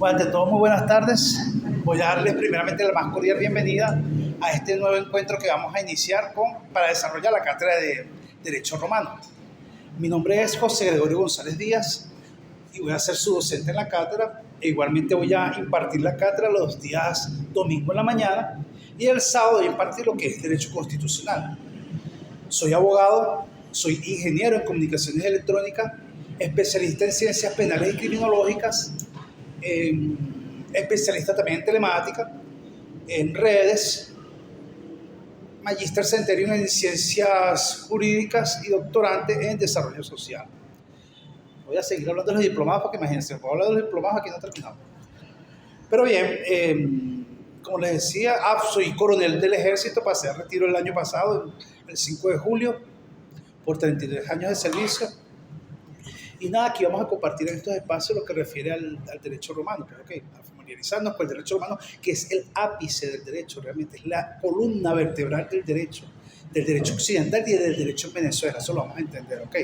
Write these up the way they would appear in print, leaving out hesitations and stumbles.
Bueno, ante todo, muy buenas tardes. Voy a darles primeramente la más cordial bienvenida a este nuevo encuentro que vamos a iniciar para desarrollar la cátedra de Derecho Romano. Mi nombre es José Gregorio González Díaz y voy a ser su docente en la cátedra. E igualmente voy a impartir la cátedra los días domingo en la mañana y el sábado voy a impartir lo que es Derecho Constitucional. Soy abogado, soy ingeniero en comunicaciones electrónicas, especialista en ciencias penales y criminológicas, especialista también en telemática, en redes, magíster centenario en ciencias jurídicas y doctorante en desarrollo social. Voy a seguir hablando de los diplomados porque imagínense, puedo hablar de los diplomados aquí no terminamos. Pero bien, como les decía, soy coronel del ejército, pasé a retiro el año pasado, el 5 de julio, por 33 años de servicio. Y nada, aquí vamos a compartir en estos espacios lo que refiere al derecho romano, que a familiarizarnos con el derecho romano, que es el ápice del derecho, realmente es la columna vertebral del derecho occidental y del derecho en Venezuela, eso lo vamos a entender, ¿ok?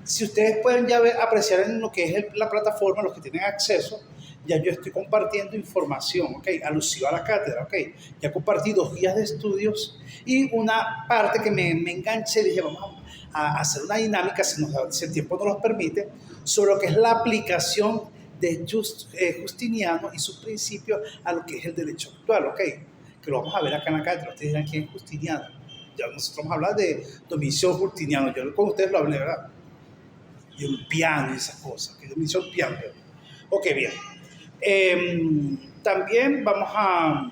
Si ustedes pueden ya apreciar en lo que es la plataforma, los que tienen acceso, ya yo estoy compartiendo información, ¿ok? Alusiva a la cátedra, ¿ok? Ya compartí 2 guías de estudios y una parte que me enganché, dije, vamos a hacer una dinámica, si el tiempo nos lo permite, sobre lo que es la aplicación de Justiniano y sus principios a lo que es el derecho actual, ¿ok? Que lo vamos a ver acá en la cátedra. Ustedes dirán, ¿quién es Justiniano? Ya nosotros vamos a hablar de Domicio Justiniano, yo con ustedes lo hablé, ¿verdad? Y el piano y esas cosas, que Domicio el piano. Ok, bien. También vamos a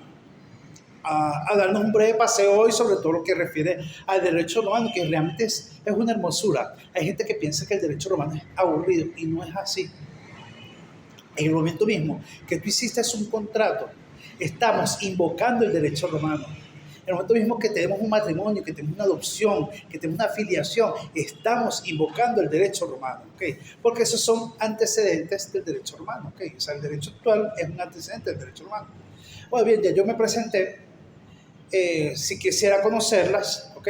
darnos un breve paseo hoy sobre todo lo que refiere al derecho romano, que realmente es una hermosura. Hay gente que piensa que el derecho romano es aburrido y no es así. En el momento mismo que tú hiciste un contrato, estamos invocando el derecho romano. En el momento mismo que tenemos un matrimonio, que tenemos una adopción, que tenemos una afiliación, estamos invocando el derecho romano, ¿okay? Porque esos son antecedentes del derecho romano, ¿okay? O sea, el derecho actual es un antecedente del derecho romano. Bueno, bien, ya yo me presenté. Si quisiera conocerlas, ¿ok?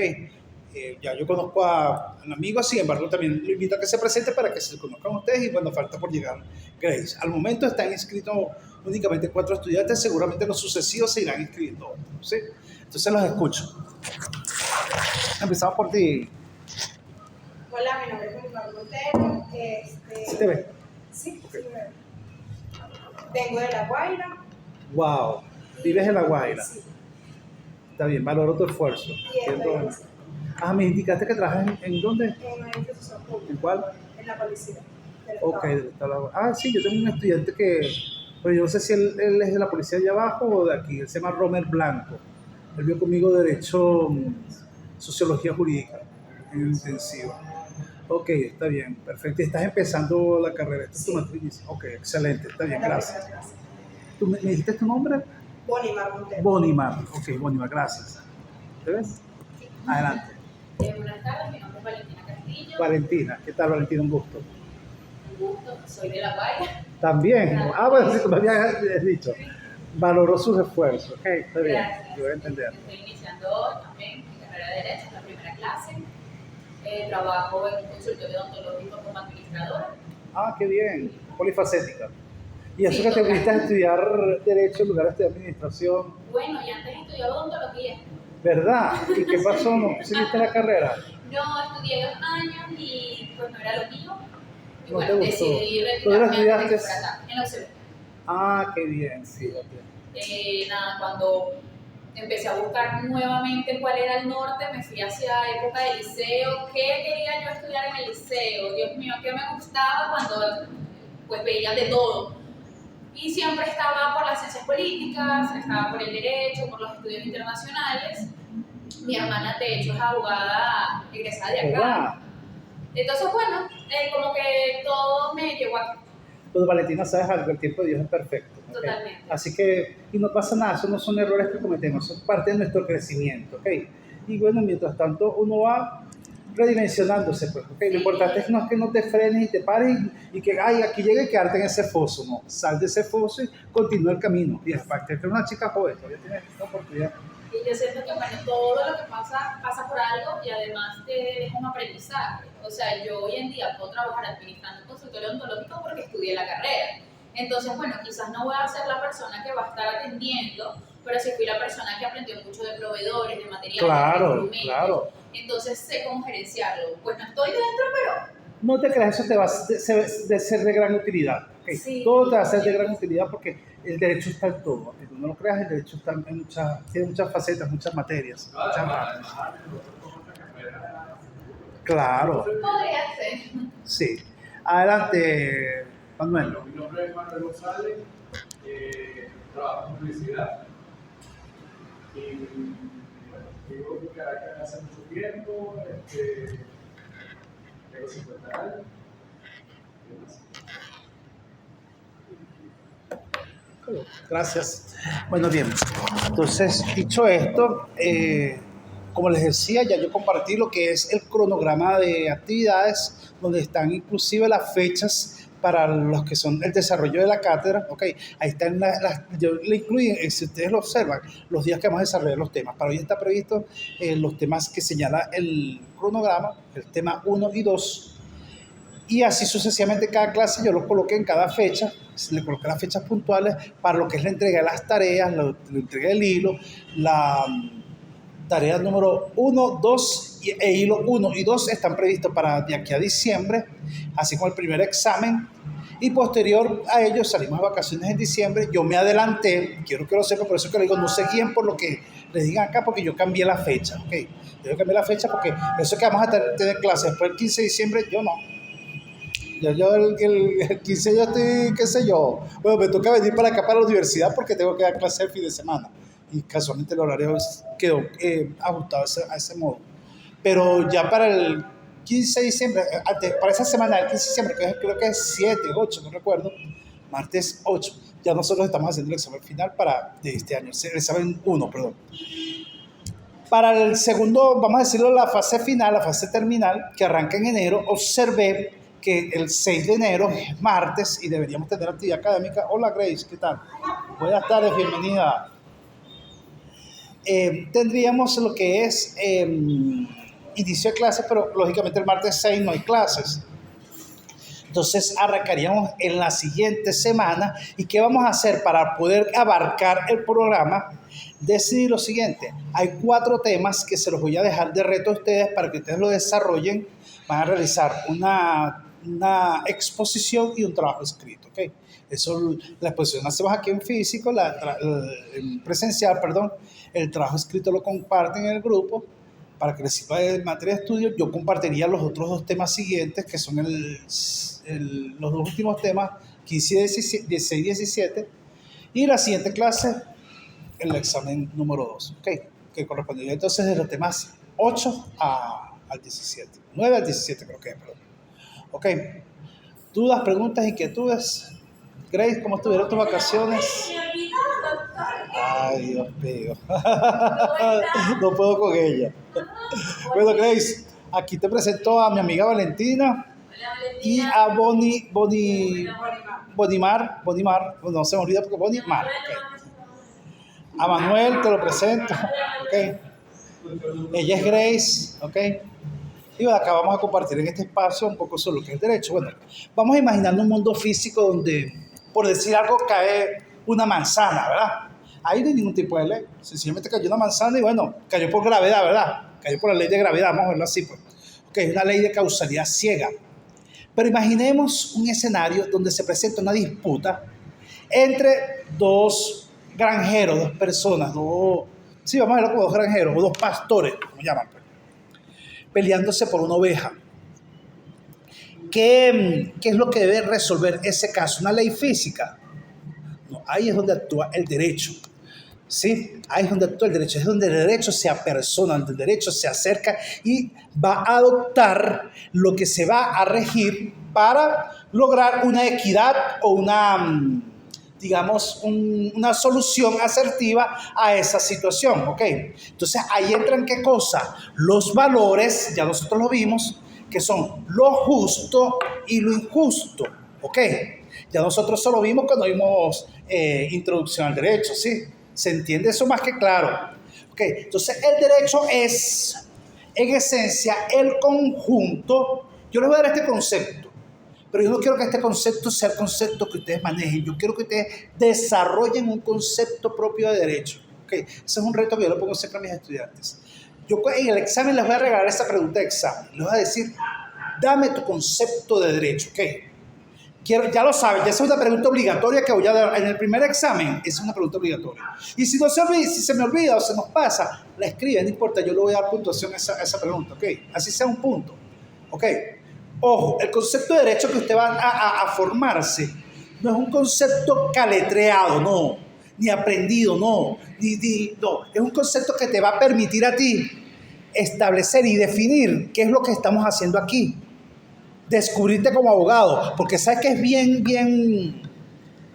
Ya yo conozco a un amigo, sin embargo, también lo invito a que se presente para que se conozcan ustedes y bueno, falta por llegar Grace. Al momento están inscritos únicamente 4 estudiantes, seguramente los sucesivos se irán inscribiendo otros, ¿sí? Entonces los escucho. Empezamos por ti. Hola, mi nombre es Bonimar Montero. ¿Sí te ves? Sí, Okay. sí me veo. Vengo de La Guaira. Wow, vives en La Guaira. Sí. Está bien, valoro tu esfuerzo. Me indicaste que trabajas en dónde? En una institución pública. ¿En cuál? En la policía. Ok, sí, yo tengo un estudiante pero yo no sé si él es de la policía de allá abajo o de aquí. Él se llama Romer Blanco. Él vio conmigo Derecho, Sociología Jurídica en intensivo. Ok, está bien, perfecto. Y estás empezando la carrera. ¿Esta es tu matriz? Ok, excelente, está bien, gracias. ¿Tú me dijiste tu nombre? Bonimar Montero. Bonimar, ok, Bonimar, gracias. ¿Te ves? Sí. Adelante. Buenas tardes, mi nombre es Valentina Castillo. Valentina, ¿qué tal, Valentina? Un gusto. Un gusto, soy de La Guaira. También. Bueno, sí, como habías dicho. Valoró sus esfuerzos. Ok, está bien. Gracias. Yo voy a entender. Estoy iniciando hoy también mi carrera de Derecho, la primera clase. Trabajo en un consultorio odontológico como administradora. Qué bien. Polifacética. ¿Y eso Sí, que te total. viniste a estudiar Derecho en lugar de estudiar Administración? Bueno, y antes estudiaba odontología. ¿Verdad? ¿Y qué pasó? ¿No seguiste la carrera? No, estudié 2 años y pues no era lo mío. Y ¿No bueno, te gustó? decidí ¿Tú la retirarme antes de que estudiaste? fuera acá, en la UCB. Qué bien, sí. Nada, cuando empecé a buscar nuevamente cuál era el norte, me fui hacia época de liceo. ¿Qué quería yo estudiar en el liceo? Dios mío, ¿qué me gustaba cuando pues veía de todo? Y siempre estaba por las ciencias políticas, estaba por el derecho, por los estudios internacionales. Mi hermana, de hecho, es abogada egresada de acá. ¿Verdad? Entonces, bueno, como que todo me llegó aquí. Pues Valentina, sabes algo, el tiempo de Dios es perfecto. ¿Okay? Totalmente. Así que, y no pasa nada, eso no son errores que cometemos, son parte de nuestro crecimiento, ¿ok? Y bueno, mientras tanto uno va redimensionándose, pues, ¿ok? Lo importante es que no te frenes y te pares y que, aquí llegue y quedarte en ese foso, no, sal de ese foso y continúa el camino. Y aparte, que una chica joven, todavía tienes la oportunidad Y yo siento que, bueno, todo lo que pasa, pasa por algo y además te deja un aprendizaje. O sea, yo hoy en día puedo trabajar administrando un consultorio odontológico porque estudié la carrera. Entonces, bueno, quizás no voy a ser la persona que va a estar atendiendo, pero sí fui la persona que aprendió mucho de proveedores, de materiales, Claro, de instrumentos. claro. Entonces sé cómo gerenciarlo. Pues no estoy dentro, pero No te creas, eso te va a ser de gran utilidad. ¿Okay? sí. Todo te va a ser de gran utilidad porque el derecho está en todo. Aunque tú no lo creas, el derecho está en tiene muchas facetas, muchas materias. Muchas ramas. Claro, Podría ser. sí. Adelante, Manuel. Bueno, mi nombre es Manuel González, trabajo en publicidad y bueno, vivo en Caracas hace mucho tiempo, tengo 50 años. Gracias. Bueno, bien. Entonces, dicho esto, como les decía, ya yo compartí lo que es el cronograma de actividades, donde están inclusive las fechas para los que son el desarrollo de la cátedra. Ok, ahí están yo le incluí, si ustedes lo observan, los días que vamos a desarrollar los temas. Para hoy está previsto los temas que señala el cronograma, el tema 1 y 2. Y así sucesivamente cada clase yo lo coloqué en cada fecha, le coloqué las fechas puntuales para lo que es la entrega de las tareas, la entrega del hilo, la tarea número 1, 2 e hilo 1 y 2 están previstos para de aquí a diciembre, así como el primer examen. Y posterior a ello salimos de vacaciones en diciembre. Yo me adelanté, quiero que lo sepan, por eso que le digo, no sé quién por lo que les digan acá, porque yo cambié la fecha, ¿ok? Yo cambié la fecha porque eso que vamos a tener clases después del 15 de diciembre, yo no. Yo el 15 yo estoy, qué sé yo, bueno, me toca venir para acá para la universidad porque tengo que dar clase el fin de semana y casualmente el horario quedó ajustado a ese modo. Pero ya para el 15 de diciembre, para esa semana del 15 de diciembre, que creo que es 7, 8, no recuerdo, martes 8, ya nosotros estamos haciendo el examen final de este año, el examen 1, perdón. Para el segundo, vamos a decirlo, la fase final, la fase terminal, que arranca en enero, observé que el 6 de enero es martes y deberíamos tener actividad académica. Hola Grace, ¿qué tal? Buenas tardes, bienvenida. Tendríamos lo que es inicio de clases, pero lógicamente el martes 6 no hay clases. Entonces arrancaríamos en la siguiente semana. ¿Y qué vamos a hacer para poder abarcar el programa? Decidí lo siguiente. Hay 4 temas que se los voy a dejar de reto a ustedes para que ustedes lo desarrollen. Van a realizar una exposición y un trabajo escrito, ¿ok? Eso, la exposición la hacemos aquí en físico, en presencial, perdón. El trabajo escrito lo comparten en el grupo para que les sirva de materia de estudio. Yo compartiría los otros 2 temas siguientes, que son los 2 últimos temas, 15 y 16 y 17. Y la siguiente clase, el examen número 2, ¿ok? Que correspondería entonces de los temas 8 al 17. 9 al 17 creo que es, perdón. Ok, dudas, preguntas, inquietudes. Grace, ¿cómo estuvieron tus vacaciones? Ay, Dios mío. No puedo con ella. Bueno, Grace, aquí te presento a mi amiga Valentina y a Bonimar, no se me olvida porque Bonimar. Okay. A Manuel te lo presento. Okay. Ella es Grace, ¿ok? Y acá vamos a compartir en este espacio un poco sobre lo que es el derecho. Bueno, vamos a imaginar un mundo físico donde, por decir algo, cae una manzana, ¿verdad? Ahí no hay ningún tipo de ley. Sencillamente cayó una manzana y bueno, cayó por gravedad, ¿verdad? Cayó por la ley de gravedad, vamos a verlo así, pues. Ok, es una ley de causalidad ciega. Pero imaginemos un escenario donde se presenta una disputa entre 2 granjeros, 2 personas, sí, vamos a verlo como 2 granjeros o 2 pastores, como llaman, pues, peleándose por una oveja. ¿Qué es lo que debe resolver ese caso? ¿Una ley física? No, ahí es donde actúa el derecho. ¿Sí? Ahí es donde actúa el derecho. Es donde el derecho se apersona, donde el derecho se acerca y va a adoptar lo que se va a regir para lograr una equidad o una solución asertiva a esa situación, ¿ok? Entonces, ahí entran, ¿qué cosa? Los valores, ya nosotros lo vimos, que son lo justo y lo injusto, ¿ok? Ya nosotros solo vimos cuando vimos introducción al derecho, ¿sí? ¿Se entiende eso más que claro? ¿Ok? Entonces el derecho es, en esencia, el conjunto. Yo les voy a dar este concepto, pero yo no quiero que este concepto sea el concepto que ustedes manejen. Yo quiero que ustedes desarrollen un concepto propio de derecho. ¿Ok? Ese es un reto que yo le pongo siempre a mis estudiantes. Yo en el examen les voy a regalar esa pregunta de examen. Les voy a decir, dame tu concepto de derecho. ¿Ok? Ya lo saben, ya es una pregunta obligatoria que voy a dar en el primer examen. Es una pregunta obligatoria. Y si se me olvida o se nos pasa, la escriben, no importa, yo le voy a dar puntuación a esa pregunta. ¿Ok? Así sea un punto. ¿Ok? Ojo, el concepto de derecho que usted va a formarse no es un concepto caletreado, no, ni aprendido, no, no. Es un concepto que te va a permitir a ti establecer y definir qué es lo que estamos haciendo aquí. Descubrirte como abogado, porque sabes que es bien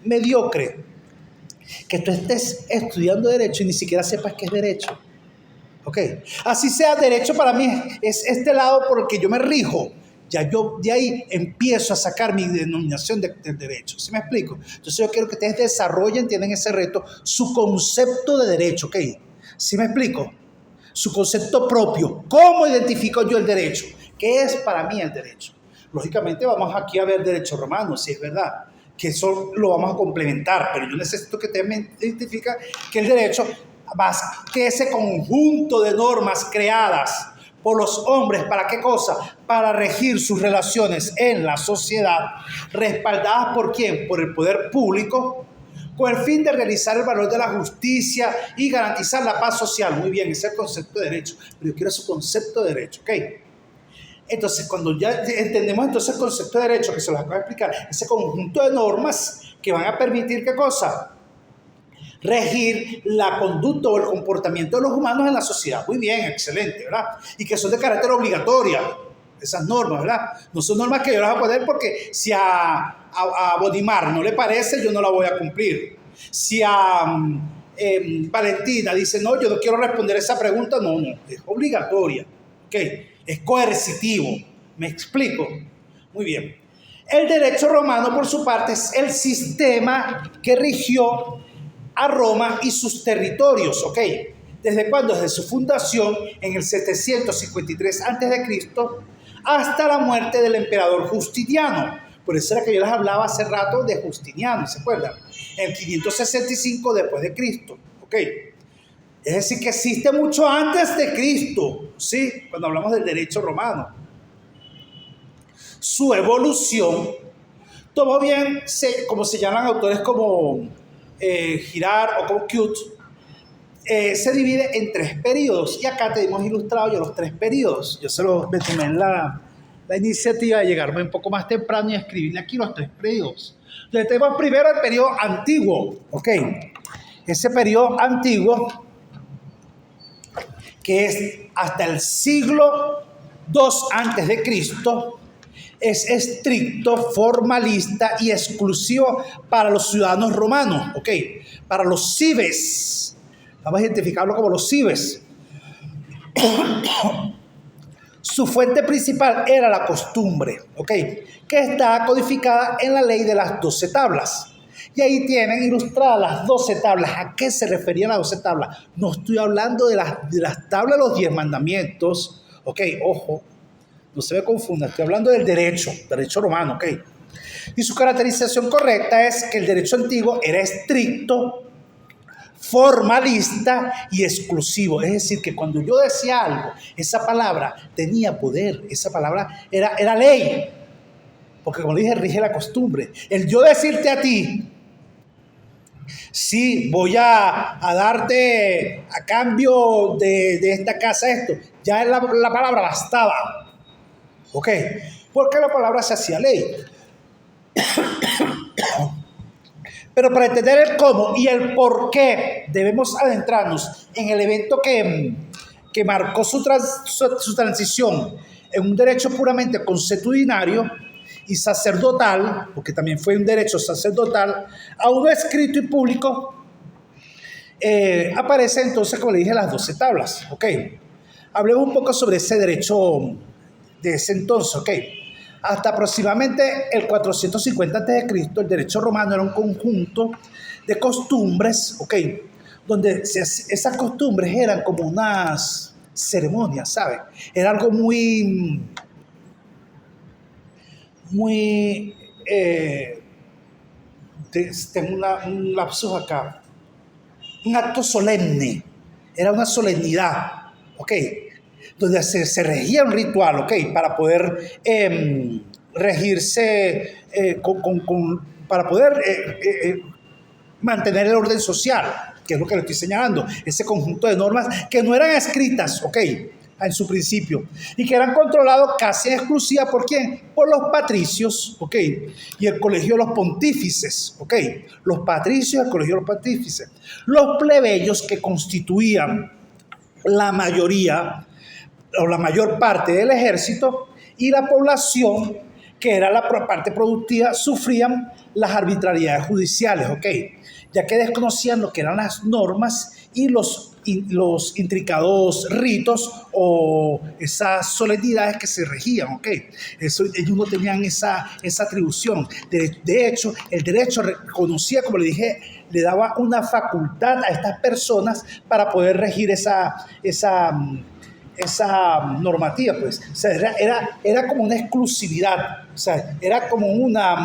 mediocre que tú estés estudiando derecho y ni siquiera sepas qué es derecho. ¿Ok? Así sea, derecho para mí es este lado por el que yo me rijo. Ya yo de ahí empiezo a sacar mi denominación del derecho. ¿Sí me explico? Entonces yo quiero que ustedes desarrollen, tienen ese reto, su concepto de derecho. ¿Ok? ¿Sí me explico? Su concepto propio. ¿Cómo identifico yo el derecho? ¿Qué es para mí el derecho? Lógicamente vamos aquí a ver derecho romano, si es verdad, que eso lo vamos a complementar, pero yo necesito que ustedes me identifiquen que el derecho, más que ese conjunto de normas creadas por los hombres, ¿para qué cosa? Para regir sus relaciones en la sociedad, respaldadas ¿por quién? Por el poder público, con el fin de realizar el valor de la justicia y garantizar la paz social. Muy bien, ese es el concepto de derecho, pero yo quiero su concepto de derecho, ¿ok? Entonces, cuando ya entendemos entonces el concepto de derecho, que se los acabo de explicar, ese conjunto de normas que van a permitir, ¿qué cosa? Regir la conducta o el comportamiento de los humanos en la sociedad. Muy bien, excelente, ¿verdad? Y que son de carácter obligatoria, esas normas, ¿verdad? No son normas que yo las voy a poner porque si a Bodimar no le parece, yo no la voy a cumplir. Si a Valentina dice, no, yo no quiero responder esa pregunta, no, es obligatoria, ¿ok? Es coercitivo. ¿Me explico? Muy bien. El derecho romano, por su parte, es el sistema que rigió a Roma y sus territorios. ¿Ok? ¿Desde cuándo? Desde su fundación en el 753 a.C. hasta la muerte del emperador Justiniano. Por eso era que yo les hablaba hace rato de Justiniano, ¿se acuerdan? En el 565 después de Cristo. ¿Ok? Es decir, que existe mucho antes de Cristo, ¿sí? Cuando hablamos del derecho romano. Su evolución tomó bien, como señalan autores como Girard o como Cute, se divide en 3 periodos. Y acá tenemos ilustrado ya los 3 periodos. Yo me tomé la iniciativa de llegarme un poco más temprano y escribirle aquí los 3 periodos. Entonces tenemos primero el periodo antiguo, ¿ok? Ese periodo antiguo, que es hasta el siglo II antes de Cristo, es estricto, formalista y exclusivo para los ciudadanos romanos, ¿ok? Para los cives, vamos a identificarlo como los cives. Su fuente principal era la costumbre, ¿ok? Que está codificada en la ley de las 12 tablas. Y ahí tienen ilustradas las 12 tablas. ¿A qué se referían las 12 tablas? No estoy hablando de las tablas de los 10 mandamientos. Ok, ojo, no se me confunda. Estoy hablando del derecho romano. Ok. Y su caracterización correcta es que el derecho antiguo era estricto, formalista y exclusivo. Es decir, que cuando yo decía algo, esa palabra tenía poder. Esa palabra era ley. Porque como dije, rige la costumbre. El yo decirte a ti, sí, voy a darte a cambio de esta casa esto, ya la palabra bastaba. ¿Ok? Porque la palabra se hacía ley. Pero para entender el cómo y el por qué, debemos adentrarnos en el evento que marcó su transición en un derecho puramente consuetudinario y sacerdotal, porque también fue un derecho sacerdotal, a uno escrito y público. Aparece entonces, como le dije, las 12 tablas. ¿Ok? Hablemos un poco sobre ese derecho de ese entonces. ¿Ok? Hasta aproximadamente el 450 a.C., el derecho romano era un conjunto de costumbres, ¿ok? donde esas costumbres eran como unas ceremonias, ¿sabes? Era algo muy, muy, tengo un lapsus acá, un acto solemne, era una solemnidad, ¿ok? Donde se regía un ritual, ¿ok? Para poder regirse, para poder mantener el orden social, que es lo que le estoy señalando, ese conjunto de normas que no eran escritas, ¿ok? En su principio, y que eran controlados casi en exclusiva ¿por quién? Por los patricios, ¿ok? Y el colegio de los pontífices, ¿ok? Los patricios y el colegio de los pontífices. Los plebeyos que constituían la mayoría o la mayor parte del ejército y la población que era la parte productiva sufrían las arbitrariedades judiciales, ¿ok? Ya que desconocían lo que eran las normas y los intricados ritos o esas solemnidades que se regían, ¿ok? Eso, ellos no tenían esa atribución. De hecho, el derecho reconocía, como le dije, le daba una facultad a estas personas para poder regir esa normativa, pues. O sea, era como una exclusividad, o sea, era como una,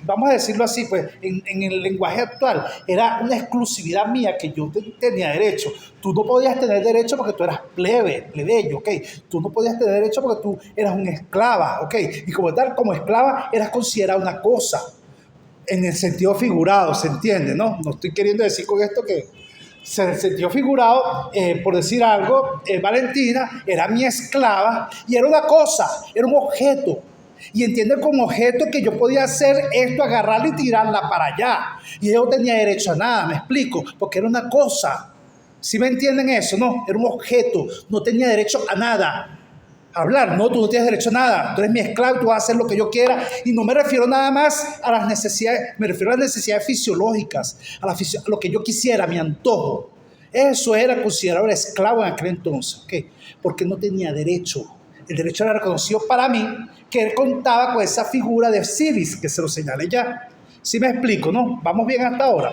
vamos a decirlo así, pues, en el lenguaje actual, era una exclusividad mía que yo tenía derecho. Tú no podías tener derecho porque tú eras plebeyo, ¿ok? Tú no podías tener derecho porque tú eras una esclava, ¿ok? Y como tal, como esclava, eras considerada una cosa, en el sentido figurado, ¿se entiende, no? No estoy queriendo decir con esto que se el sentido figurado, por decir algo, Valentina era mi esclava y era una cosa, era un objeto. Y entiende como objeto que yo podía hacer esto, agarrarla y tirarla para allá. Y ella no tenía derecho a nada, me explico, porque era una cosa. ¿Sí me entienden eso? No, era un objeto, no tenía derecho a nada. Hablar, no, tú no tienes derecho a nada, tú eres mi esclavo, tú vas a hacer lo que yo quiera, y no me refiero nada más a las necesidades, me refiero a las necesidades fisiológicas, a lo que yo quisiera, a mi antojo. Eso era considerado el esclavo en aquel entonces, ¿ok? Porque no tenía derecho. El derecho era reconocido para mí, que él contaba con esa figura de civis, que se lo señalé ya. ¿Sí me explico, no? ¿Vamos bien hasta ahora?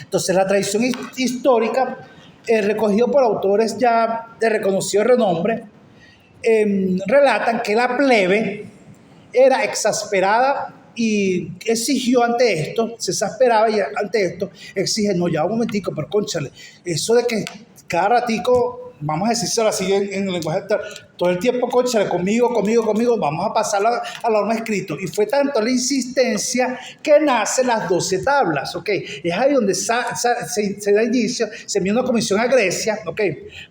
Entonces, la tradición histórica, recogida por autores ya de reconocido renombre, relatan que la plebe era exasperada y exigió ante esto, se exasperaba y ante esto exige, no, ya un momentico, pero cónchale, eso de que cada ratico, vamos a decírselo así en el lenguaje actual, todo el tiempo, cónchale, conmigo, vamos a pasarlo a la norma escrito. Y fue tanto la insistencia que nacen las 12 tablas, ¿ok? Es ahí donde se da inicio, se envió una comisión a Grecia, ¿ok?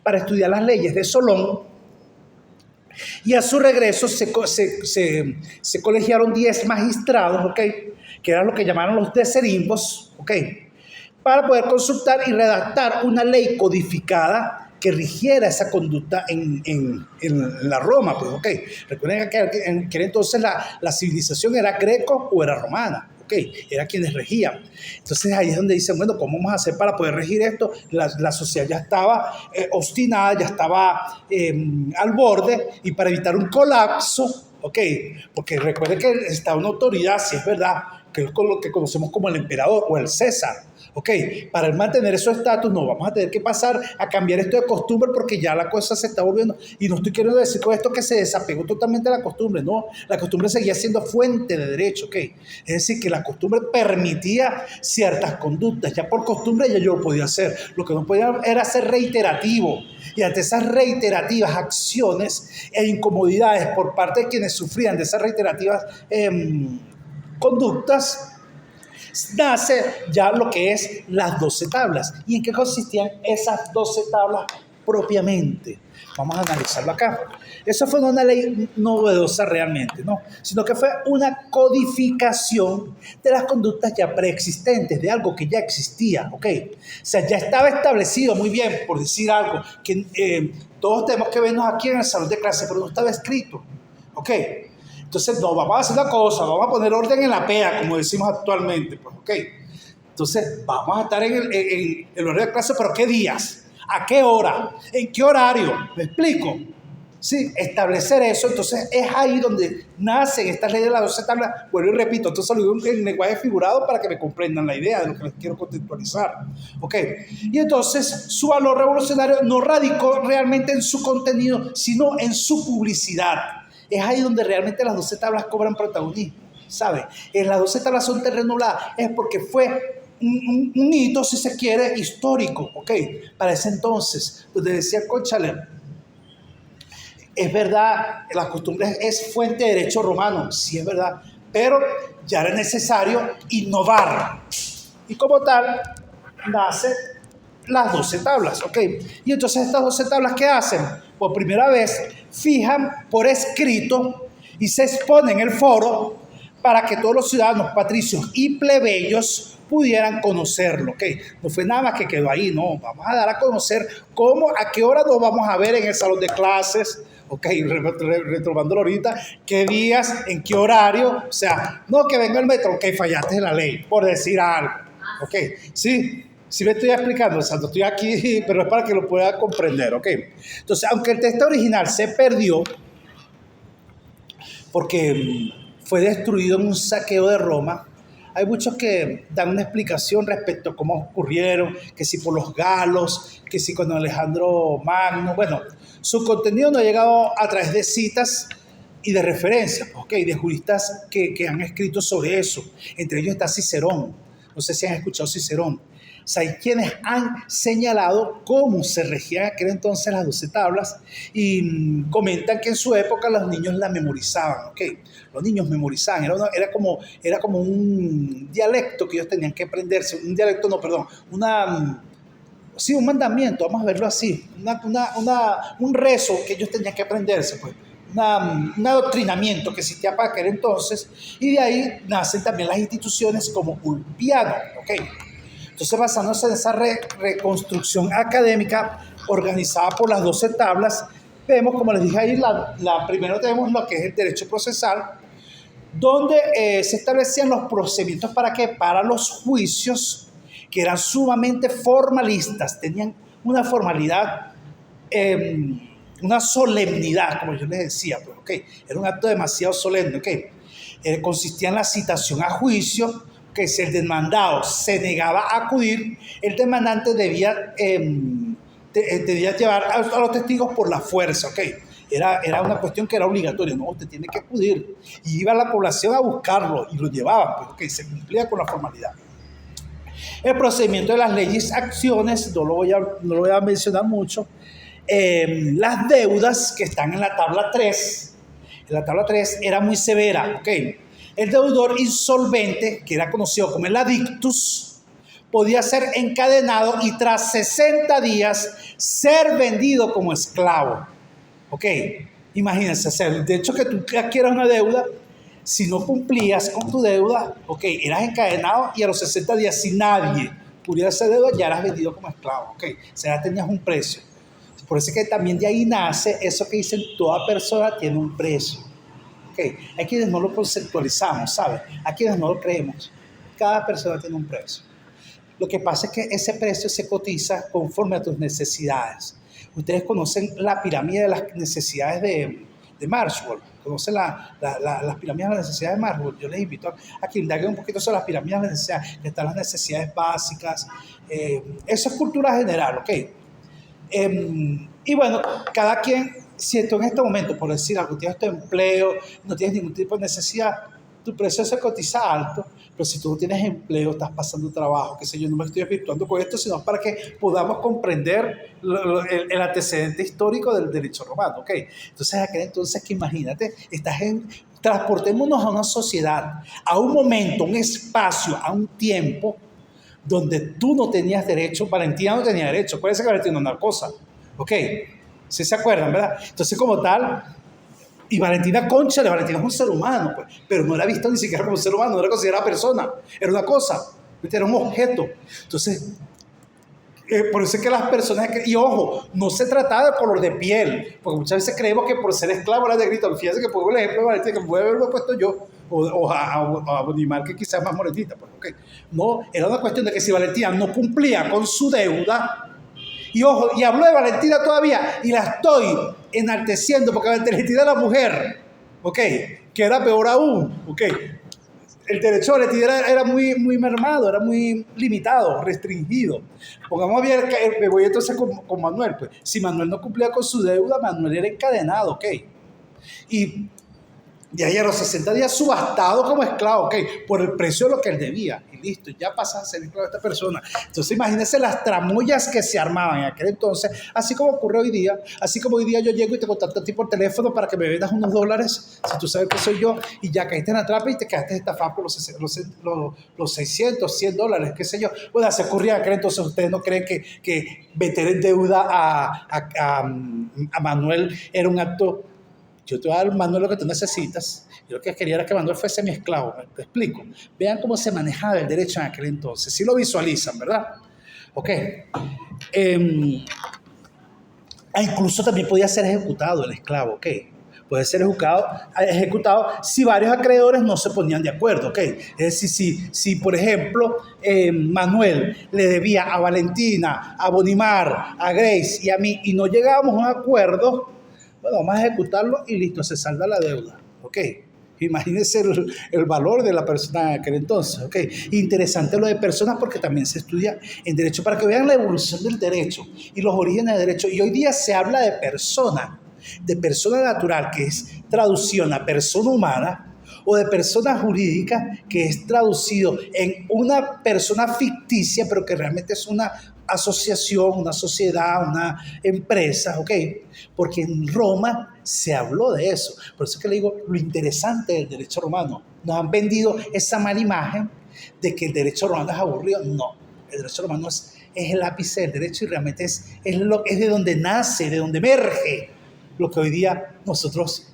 Para estudiar las leyes de Solón. Y a su regreso se colegiaron 10 magistrados, ¿ok? Que eran lo que llamaron los decerimbos, ¿ok? Para poder consultar y redactar una ley codificada que rigiera esa conducta en la Roma, pues, ¿ok? Recuerden que en aquel entonces la civilización era greco o era romana. Era quienes regían. Entonces ahí es donde dicen, bueno, ¿cómo vamos a hacer para poder regir esto? La sociedad ya estaba obstinada, ya estaba al borde, y para evitar un colapso, porque recuerden que está una autoridad, si es verdad, que es lo que conocemos como el emperador o el César. Para mantener esos estatus no vamos a tener que pasar a cambiar esto de costumbre, porque ya la cosa se está volviendo, y no estoy queriendo decir con esto que se desapegó totalmente de la costumbre, no, la costumbre seguía siendo fuente de derecho, es decir, que la costumbre permitía ciertas conductas, ya por costumbre ya yo lo podía hacer, lo que no podía era ser reiterativo, y ante esas reiterativas acciones e incomodidades por parte de quienes sufrían de esas reiterativas conductas, nace ya lo que es las 12 tablas. ¿Y en qué consistían esas 12 tablas propiamente? Vamos a analizarlo acá. Eso fue una ley novedosa realmente, ¿no? Sino que fue una codificación de las conductas ya preexistentes, de algo que ya existía, ¿ok? O sea, ya estaba establecido, muy bien, por decir algo, que todos tenemos que vernos aquí en el salón de clase, pero no estaba escrito, ¿ok? Entonces, no, vamos a hacer una cosa, vamos a poner orden en la PEA, como decimos actualmente, pues, ¿ok? Entonces, vamos a estar en el horario de clase, pero ¿qué días? ¿A qué hora? ¿En qué horario? ¿Me explico? Sí, establecer eso, entonces es ahí donde nacen estas leyes de las 12 tablas. Vuelvo y repito, entonces lo digo en lenguaje figurado para que me comprendan la idea de lo que les quiero contextualizar. ¿Ok? Y entonces su valor revolucionario no radicó realmente en su contenido, sino en su publicidad. Es ahí donde realmente las 12 tablas cobran protagonismo, ¿sabe? En las 12 tablas son terrenoladas, es porque fue un hito, si se quiere, histórico, ¿ok? Para ese entonces, donde decía Cónchale, es verdad, la costumbre es fuente de derecho romano, sí es verdad, pero ya era necesario innovar. Y como tal, nacen las 12 tablas, ¿ok? Y entonces estas 12 tablas, ¿qué hacen? Por primera vez, fijan por escrito y se expone en el foro para que todos los ciudadanos, patricios y plebeyos pudieran conocerlo, ¿ok? No fue nada más que quedó ahí, no, vamos a dar a conocer cómo, a qué hora nos vamos a ver en el salón de clases, ok, retromándolo ahorita, qué días, en qué horario, o sea, no que venga el metro, ok, fallaste en la ley, por decir algo, ok, sí. Sí me estoy explicando, o sea, no estoy aquí, pero es para que lo pueda comprender, ¿ok? Entonces, aunque el texto original se perdió, porque fue destruido en un saqueo de Roma, hay muchos que dan una explicación respecto a cómo ocurrieron, que si por los galos, que si con Alejandro Magno. Bueno, su contenido no ha llegado a través de citas y de referencias, ¿ok? De juristas que han escrito sobre eso. Entre ellos está Cicerón. No sé si han escuchado Cicerón. O sea, hay quienes han señalado cómo se regían en aquel entonces las 12 tablas y comentan que en su época los niños la memorizaban, ¿ok? Los niños memorizaban, era como un dialecto que ellos tenían que aprenderse, un dialecto, no, perdón, sí, un mandamiento, vamos a verlo así, un rezo que ellos tenían que aprenderse, pues. Un adoctrinamiento que existía para aquel entonces, y de ahí nacen también las instituciones como Ulpiano, ¿ok? Entonces, basándose en esa reconstrucción académica organizada por las 12 tablas, vemos, como les dije ahí, primero tenemos lo que es el derecho procesal, donde se establecían los procedimientos para los juicios, que eran sumamente formalistas, tenían una formalidad, una solemnidad, como yo les decía, pues, okay, era un acto demasiado solemne, okay. Consistía en la citación a juicio, que si el demandado se negaba a acudir, el demandante debía llevar a los testigos por la fuerza, ¿ok? Era una cuestión que era obligatoria, no, usted tiene que acudir. Y iba la población a buscarlo y lo llevaban, pues, ¿ok? Se cumplía con la formalidad. El procedimiento de las leyes acciones, no lo voy a mencionar mucho. Las deudas que están en la tabla 3, era muy severa, ¿ok? El deudor insolvente, que era conocido como el adictus, podía ser encadenado y tras 60 días ser vendido como esclavo. ¿Ok? Imagínense, de hecho que tú adquieras una deuda, si no cumplías con tu deuda, ok, eras encadenado y a los 60 días, si nadie pudiera hacer deuda, ya eras vendido como esclavo, ok, o sea, ya tenías un precio. Por eso es que también de ahí nace eso que dicen, toda persona tiene un precio. Okay. Hay quienes no lo conceptualizamos, ¿sabes? Hay quienes no lo creemos. Cada persona tiene un precio. Lo que pasa es que ese precio se cotiza conforme a tus necesidades. Ustedes conocen la pirámide de las necesidades de Maxwell. ¿Conocen las pirámides de las necesidades de Maxwell? Yo les invito a que indaguen un poquito sobre las pirámides de las necesidades. Que están las necesidades básicas. Eso es cultura general, ¿ok? Y bueno, cada quien, si tú en este momento, por decir algo, tienes tu empleo, no tienes ningún tipo de necesidad, tu precio se cotiza alto, pero si tú no tienes empleo, estás pasando trabajo, qué sé yo, no me estoy desvirtuando con esto, sino para que podamos comprender el antecedente histórico del derecho romano, ¿ok? Entonces, aquel entonces que imagínate, transportémonos a una sociedad, a un momento, un espacio, a un tiempo, donde tú no tenías derecho, Valentina no tenía derecho, puede ser que Valentina no una cosa, ¿ok? ¿Sí se acuerdan, verdad? Entonces, como tal, y Valentina es un ser humano, pues, pero no era visto ni siquiera como un ser humano, no era considerada persona, era una cosa, era un objeto. Entonces, por eso es que las personas, y ojo, no se trataba de color de piel, porque muchas veces creemos que por ser esclavo era negrito. Fíjense que pongo el ejemplo de Valentina, que puede haberlo puesto yo, o a Bonimar, que quizás es más morenita, pues, okay. No, era una cuestión de que si Valentina no cumplía con su deuda, Y ojo, y hablo de Valentina todavía, y la estoy enalteciendo, porque Valentina era mujer, ¿ok? Que era peor aún, ¿ok? El derecho a Valentina era muy mermado, era muy limitado, restringido. Pongamos bien, me voy entonces con Manuel, pues. Si Manuel no cumplía con su deuda, Manuel era encadenado, ¿ok? Y de ahí a los 60 días subastado como esclavo, ¿ok? Por el precio de lo que él debía. Y listo, ya pasa a ser esclavo de esta persona. Entonces imagínense las tramoyas que se armaban en aquel entonces, así como ocurre hoy día. Así como hoy día yo llego y te contacto a ti por teléfono para que me vendas unos dólares, si tú sabes que soy yo, y ya caíste en la trampa y te quedaste estafado por los 600, 100 dólares, qué sé yo. Bueno, se ocurría en aquel entonces. Ustedes no creen que meter en deuda a Manuel era un acto. Yo te voy a dar, Manuel, lo que tú necesitas. Yo lo que quería era que Manuel fuese mi esclavo. ¿Te explico? Vean cómo se manejaba el derecho en aquel entonces. Sí lo visualizan, ¿verdad? Ok. Incluso también podía ser ejecutado el esclavo, ¿ok? Puede ser ejecutado si varios acreedores no se ponían de acuerdo, ¿ok? Es decir, si por ejemplo, Manuel le debía a Valentina, a Bonimar, a Grace y a mí, y no llegábamos a un acuerdo, bueno, vamos a ejecutarlo y listo, se salda la deuda, ¿ok? Imagínense el valor de la persona en aquel entonces, ¿ok? Interesante lo de personas porque también se estudia en derecho para que vean la evolución del derecho y los orígenes del derecho. Y hoy día se habla de persona natural, que es traducción a persona humana, o de persona jurídica, que es traducido en una persona ficticia, pero que realmente es una asociación, una sociedad, una empresa, ¿ok? Porque en Roma se habló de eso. Por eso es que le digo, lo interesante del derecho romano. Nos han vendido esa mala imagen de que el derecho romano es aburrido. No, el derecho romano es el ápice del derecho y realmente es de donde nace, de donde emerge lo que hoy día nosotros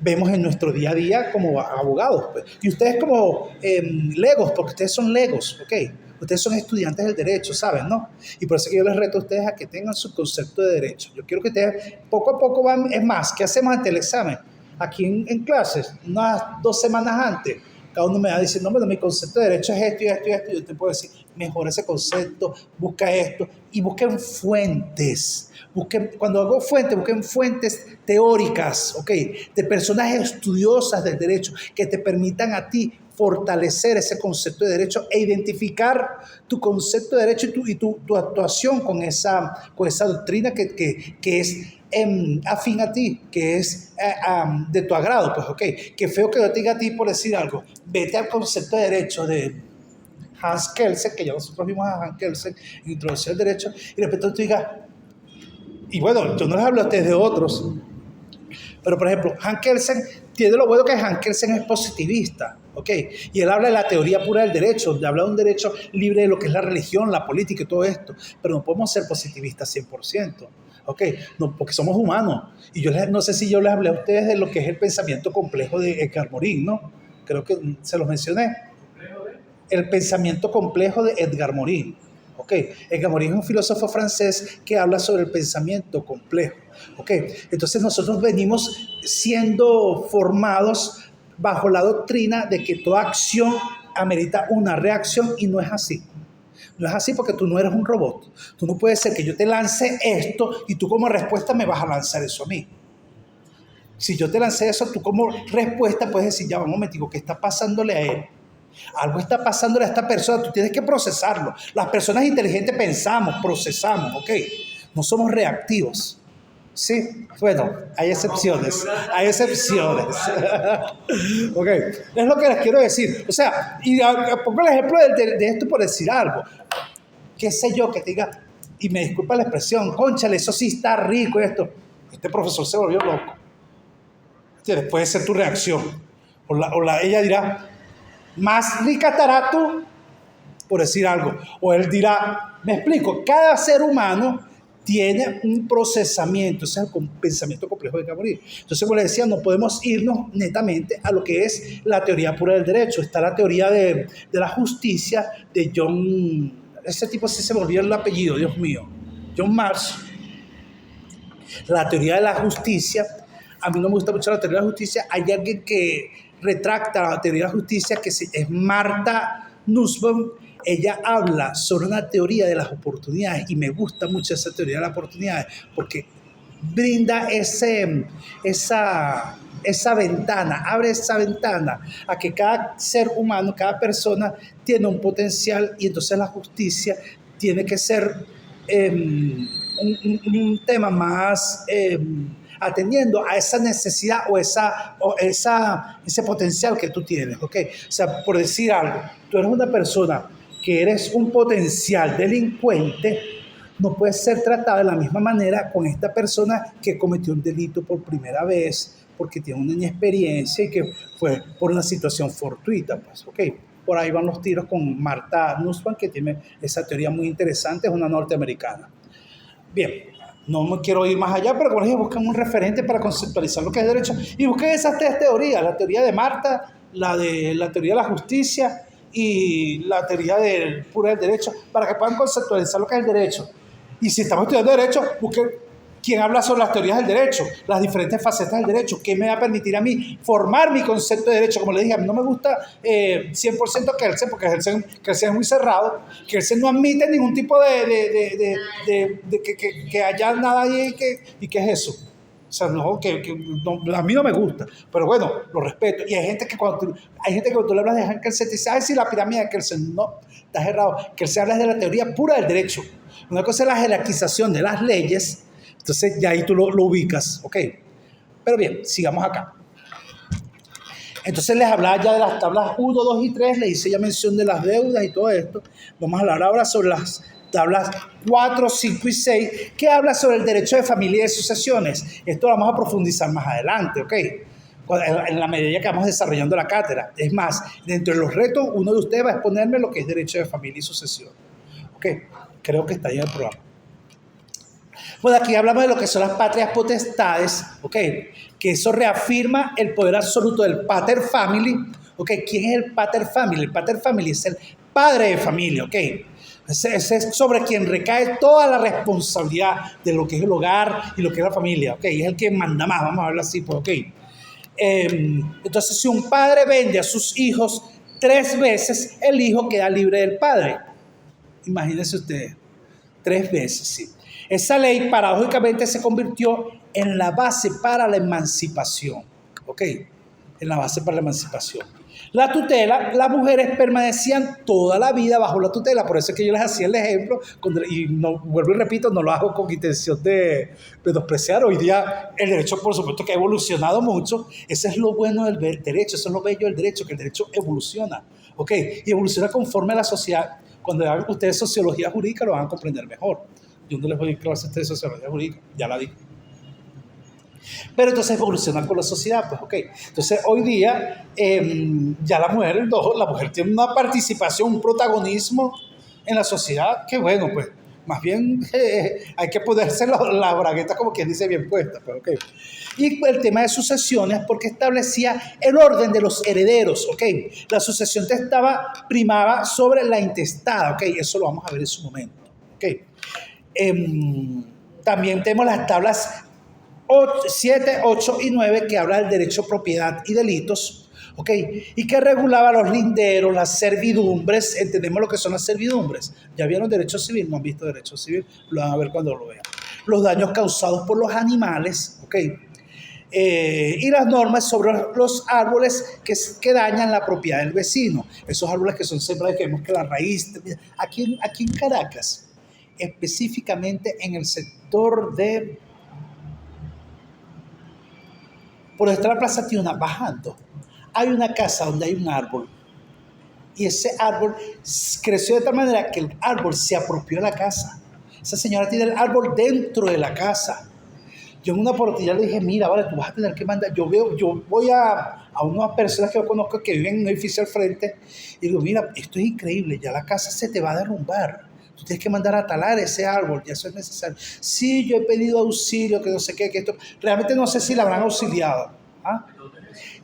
vemos en nuestro día a día como abogados, pues. Y ustedes como legos, porque ustedes son legos, ¿ok? Ustedes son estudiantes del derecho, ¿saben, no? Y por eso que yo les reto a ustedes a que tengan su concepto de derecho. Yo quiero que ustedes poco a poco van, es más, ¿qué hacemos ante el examen? Aquí en clases, unas 2 semanas antes, cada uno me va diciendo, bueno, mi concepto de derecho es esto y esto y esto, y yo te puedo decir, mejora ese concepto, busca esto, y busquen fuentes. Cuando hago fuentes, busquen fuentes teóricas, ¿ok? De personas estudiosas del derecho que te permitan a ti fortalecer ese concepto de derecho e identificar tu concepto de derecho y tu actuación con esa doctrina que es afín a ti, que es de tu agrado, pues, ok. Qué feo que yo te diga a ti por decir algo. Vete al concepto de derecho de Hans Kelsen, que ya nosotros vimos a Hans Kelsen en Introducción al Derecho, y de repente tú digas, y bueno, yo no les hablo a ustedes de otros, pero por ejemplo, Hans Kelsen tiene lo bueno que Hans Kelsen es positivista, ¿ok? Y él habla de la teoría pura del derecho, donde habla de un derecho libre de lo que es la religión, la política y todo esto, pero no podemos ser positivistas 100%, ¿ok? No, porque somos humanos. Y yo no sé si yo les hablé a ustedes de lo que es el pensamiento complejo de Edgar Morin, ¿no? Creo que se los mencioné. El pensamiento complejo de Edgar Morin. Okay. Edgar Morin es un filósofo francés que habla sobre el pensamiento complejo. Okay. Entonces nosotros venimos siendo formados bajo la doctrina de que toda acción amerita una reacción y no es así. No es así porque tú no eres un robot. Tú no puedes ser que yo te lance esto y tú como respuesta me vas a lanzar eso a mí. Si yo te lancé eso, tú como respuesta puedes decir, ya un momentico, ¿qué está pasándole a él? Algo está pasándole a esta persona, tú tienes que procesarlo. Las personas inteligentes pensamos, procesamos, ¿ok? No somos reactivos. Sí, bueno, hay excepciones, hay excepciones. Ok, es lo que les quiero decir. O sea, y pongo el ejemplo de esto por decir algo. Qué sé yo, que te diga, y me disculpa la expresión, cónchale, eso sí está rico esto. Este profesor se volvió loco. ¿Entiendes? Puede ser tu reacción. Ella dirá, más rica estará tú, por decir algo. O él dirá, me explico, cada ser humano tiene un procesamiento, ese es el pensamiento complejo de Camorí. Entonces, como les decía, no podemos irnos netamente a lo que es la teoría pura del derecho. Está la teoría de la justicia de John, ese tipo sí se me olvidó el apellido, Dios mío, John Marsh. La teoría de la justicia, a mí no me gusta mucho la teoría de la justicia. Hay alguien que retracta la teoría de la justicia, que es Martha Nussbaum. ella habla sobre una teoría de las oportunidades y me gusta mucho esa teoría de las oportunidades porque brinda esa ventana, abre esa ventana a que cada ser humano, cada persona tiene un potencial y entonces la justicia tiene que ser un tema más atendiendo a esa necesidad o ese potencial que tú tienes, ¿ok? O sea, por decir algo, tú eres una persona que eres un potencial delincuente, no puedes ser tratado de la misma manera con esta persona que cometió un delito por primera vez, porque tiene una inexperiencia y que fue por una situación fortuita, pues, ¿ok? Por ahí van los tiros con Martha Nussbaum, que tiene esa teoría muy interesante, es una norteamericana. Bien, no me quiero ir más allá, pero como les dije, busquen un referente para conceptualizar lo que es derecho y busquen esas tres teorías, la teoría de Martha, la teoría de la justicia y la teoría del puro del derecho, para que puedan conceptualizar lo que es el derecho. Y si estamos estudiando derecho, busquen quién habla sobre las teorías del derecho, las diferentes facetas del derecho, qué me va a permitir a mí formar mi concepto de derecho. Como les dije, a mí no me gusta 100% Kelsen, porque Kelsen es muy cerrado, Kelsen no admite ningún tipo de que haya nada ahí y que es eso. O sea, no, no, a mí no me gusta, pero bueno, lo respeto. Y hay gente que cuando tú le hablas de Kelsen, te dice, ay, sí, la pirámide de Kelsen. No, estás errado. Kelsen habla de la teoría pura del derecho. Una cosa es la jerarquización de las leyes, entonces ya ahí tú lo ubicas, ¿ok? Pero bien, sigamos acá. Entonces les hablaba ya de las tablas 1, 2 y 3, les hice ya mención de las deudas y todo esto. Vamos a hablar ahora sobre las tablas 4, 5 y 6, que habla sobre el derecho de familia y de sucesiones. Esto lo vamos a profundizar más adelante, ¿ok? En la medida que vamos desarrollando la cátedra. Es más, dentro de los retos, uno de ustedes va a exponerme lo que es derecho de familia y sucesión. ¿Ok? Creo que está ahí en el programa. Pues aquí hablamos de lo que son las patrias potestades, ¿ok? Que eso reafirma el poder absoluto del pater family, ¿ok? ¿Quién es el pater family? El pater family es el padre de familia, ¿ok? Ese es sobre quien recae toda la responsabilidad de lo que es el hogar y lo que es la familia, ¿ok? Es el que manda más, vamos a verlo así, pues, ¿ok? Entonces, si un padre vende a sus hijos 3 veces, el hijo queda libre del padre. Imagínense ustedes, 3 veces, sí. Esa ley paradójicamente se convirtió en la base para la emancipación, ¿ok? En la base para la emancipación. La tutela, las mujeres permanecían toda la vida bajo la tutela, por eso es que yo les hacía el ejemplo, y no, vuelvo y repito, no lo hago con intención de menospreciar. Hoy día el derecho, por supuesto, que ha evolucionado mucho. Ese es lo bueno del derecho, eso es lo bello del derecho, que el derecho evoluciona, ¿ok? Y evoluciona conforme a la sociedad. Cuando hagan ustedes sociología jurídica lo van a comprender mejor. Yo no les voy a clase a ustedes de sociología jurídica, ya la digo. Pero entonces evolucionar con la sociedad, pues ok. Entonces hoy día ya la mujer tiene una participación, un protagonismo en la sociedad que bueno, pues más bien hay que ponerse la bragueta como quien dice bien puesta, pues ok. Y el tema de sucesiones porque establecía el orden de los herederos, ok. La sucesión primaba sobre la intestada, ok. Eso lo vamos a ver en su momento, ok. También tenemos las tablas 7, 8 y 9 que habla del derecho a propiedad y delitos, ¿ok? Y que regulaba los linderos, las servidumbres. Entendemos lo que son las servidumbres. ¿Ya vieron derecho civil? ¿No han visto derecho civil? Lo van a ver cuando lo vean. Los daños causados por los animales, ¿ok? Y las normas sobre los árboles que dañan la propiedad del vecino. Esos árboles que son sembrados, que vemos que la raíz... Aquí en Caracas, específicamente en el sector de... Por estar la Plaza Tiuna bajando, hay una casa donde hay un árbol. Y ese árbol creció de tal manera que el árbol se apropió de la casa. Esa señora tiene el árbol dentro de la casa. Yo en una oportunidad le dije, mira, vale, tú vas a tener que mandar. Yo voy a unas personas que yo conozco que viven en un edificio al frente y digo, mira, esto es increíble, ya la casa se te va a derrumbar. Tú tienes que mandar a talar ese árbol, ya eso es necesario. Sí, yo he pedido auxilio, que no sé qué, que esto... Realmente no sé si la habrán auxiliado. ¿Ah?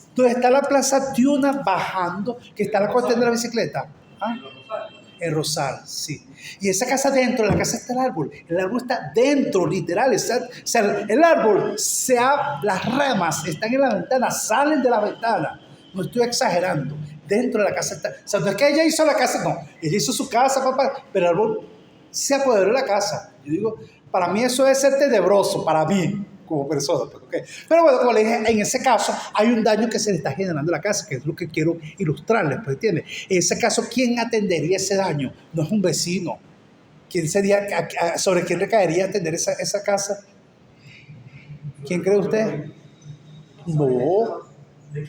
Entonces está la Plaza Tiuna bajando, que está la cuestión de la bicicleta. ¿Ah? En Rosal, sí. Y esa casa dentro de la casa está el árbol está dentro, literal. O sea, el árbol, las ramas están en la ventana, salen de la ventana. No estoy exagerando. dentro de la casa está. O sea, no es que ella hizo la casa, no. Ella hizo su casa, papá, pero el árbol se apoderó de la casa. Yo digo, para mí eso es ser tenebroso, para mí, como persona. Pues, okay. Pero bueno, como le dije, en ese caso hay un daño que se le está generando a la casa, que es lo que quiero ilustrarles, pues, ¿entiendes? En ese caso, ¿quién atendería ese daño? No es un vecino. ¿Quién sería, sobre quién recaería atender esa casa? ¿Quién cree usted? No,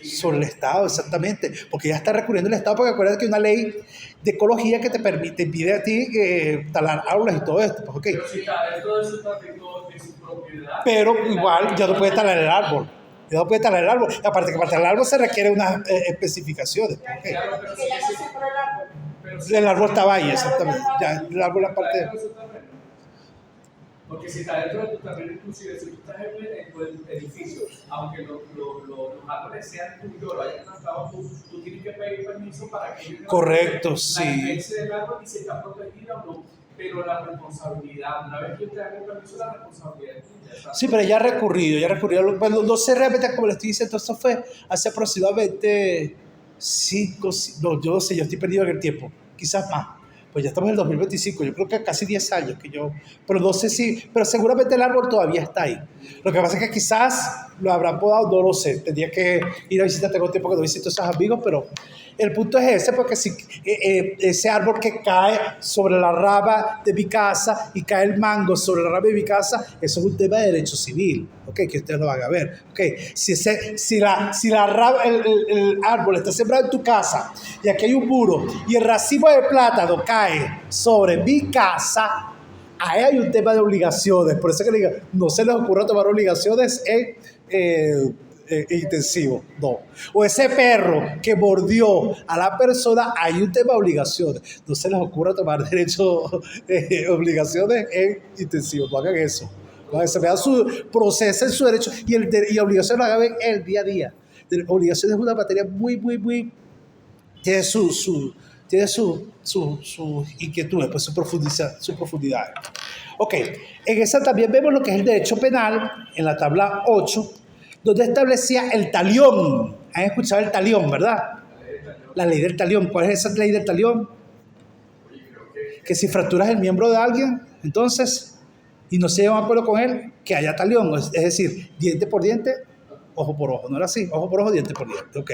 sobre el Estado, exactamente, porque ya está recurriendo el Estado, porque acuérdate que hay una ley de ecología que te impide a ti talar árboles y todo esto. Pues, okay. Pero si está dentro de su tráfico de su propiedad. Pero igual ya no puede talar el árbol. Ya no puede talar el árbol. Aparte que para talar el árbol se requiere unas especificaciones. Okay. Claro, pero Que ya no se por el árbol. El árbol estaba ahí, exactamente. Ya, el árbol aparte. Porque si está dentro de tu terreno, inclusive si tú estás en tu edificio, aunque los árboles sean tuyos, lo hayas plantado tú tienes que pedir permiso para que... Correcto, la sí. especie del árbol y si está protegida o no. Pero la responsabilidad, una vez que usted haga el permiso, la responsabilidad es tuya. Sí, pero ya ha recurrido. Bueno, no sé realmente cómo le estoy diciendo, eso fue hace aproximadamente 5, no, yo no sé, yo estoy perdido en el tiempo, quizás más. Pues ya estamos en el 2025, yo creo que casi 10 años que yo, pero no sé si, pero seguramente el árbol todavía está ahí. Lo que pasa es que quizás lo habrán podado, no lo sé, tendría que ir a visitar, tengo tiempo que no visito a esos amigos, pero el punto es ese, porque si ese árbol que cae sobre la rama de mi casa y cae el mango sobre la rama de mi casa, eso es un tema de derecho civil, ¿ok? Que ustedes lo van a ver, ¿ok? Si la rama, el árbol está sembrado en tu casa y aquí hay un muro y el racimo de plátano cae sobre mi casa, ahí hay un tema de obligaciones. Por eso que le digo, no se les ocurra tomar obligaciones intensivo, no. O ese perro que mordió a la persona, hay un tema de obligaciones. No se les ocurra tomar obligaciones en intensivo, no hagan eso. No, se vean proceso en su derecho y obligaciones lo hagan el día a día. Obligaciones es una materia muy tiene sus inquietudes, pues su profundidad. Ok, en esa también vemos lo que es el derecho penal, en la tabla 8, donde establecía el talión. ¿Han escuchado el talión, verdad? La ley del talión. ¿Cuál es esa ley del talión? Que si fracturas el miembro de alguien, entonces, y no se lleva un acuerdo con él, que haya talión. Es decir, diente por diente, ojo por ojo. ¿No era así? Ojo por ojo, diente por diente. Ok.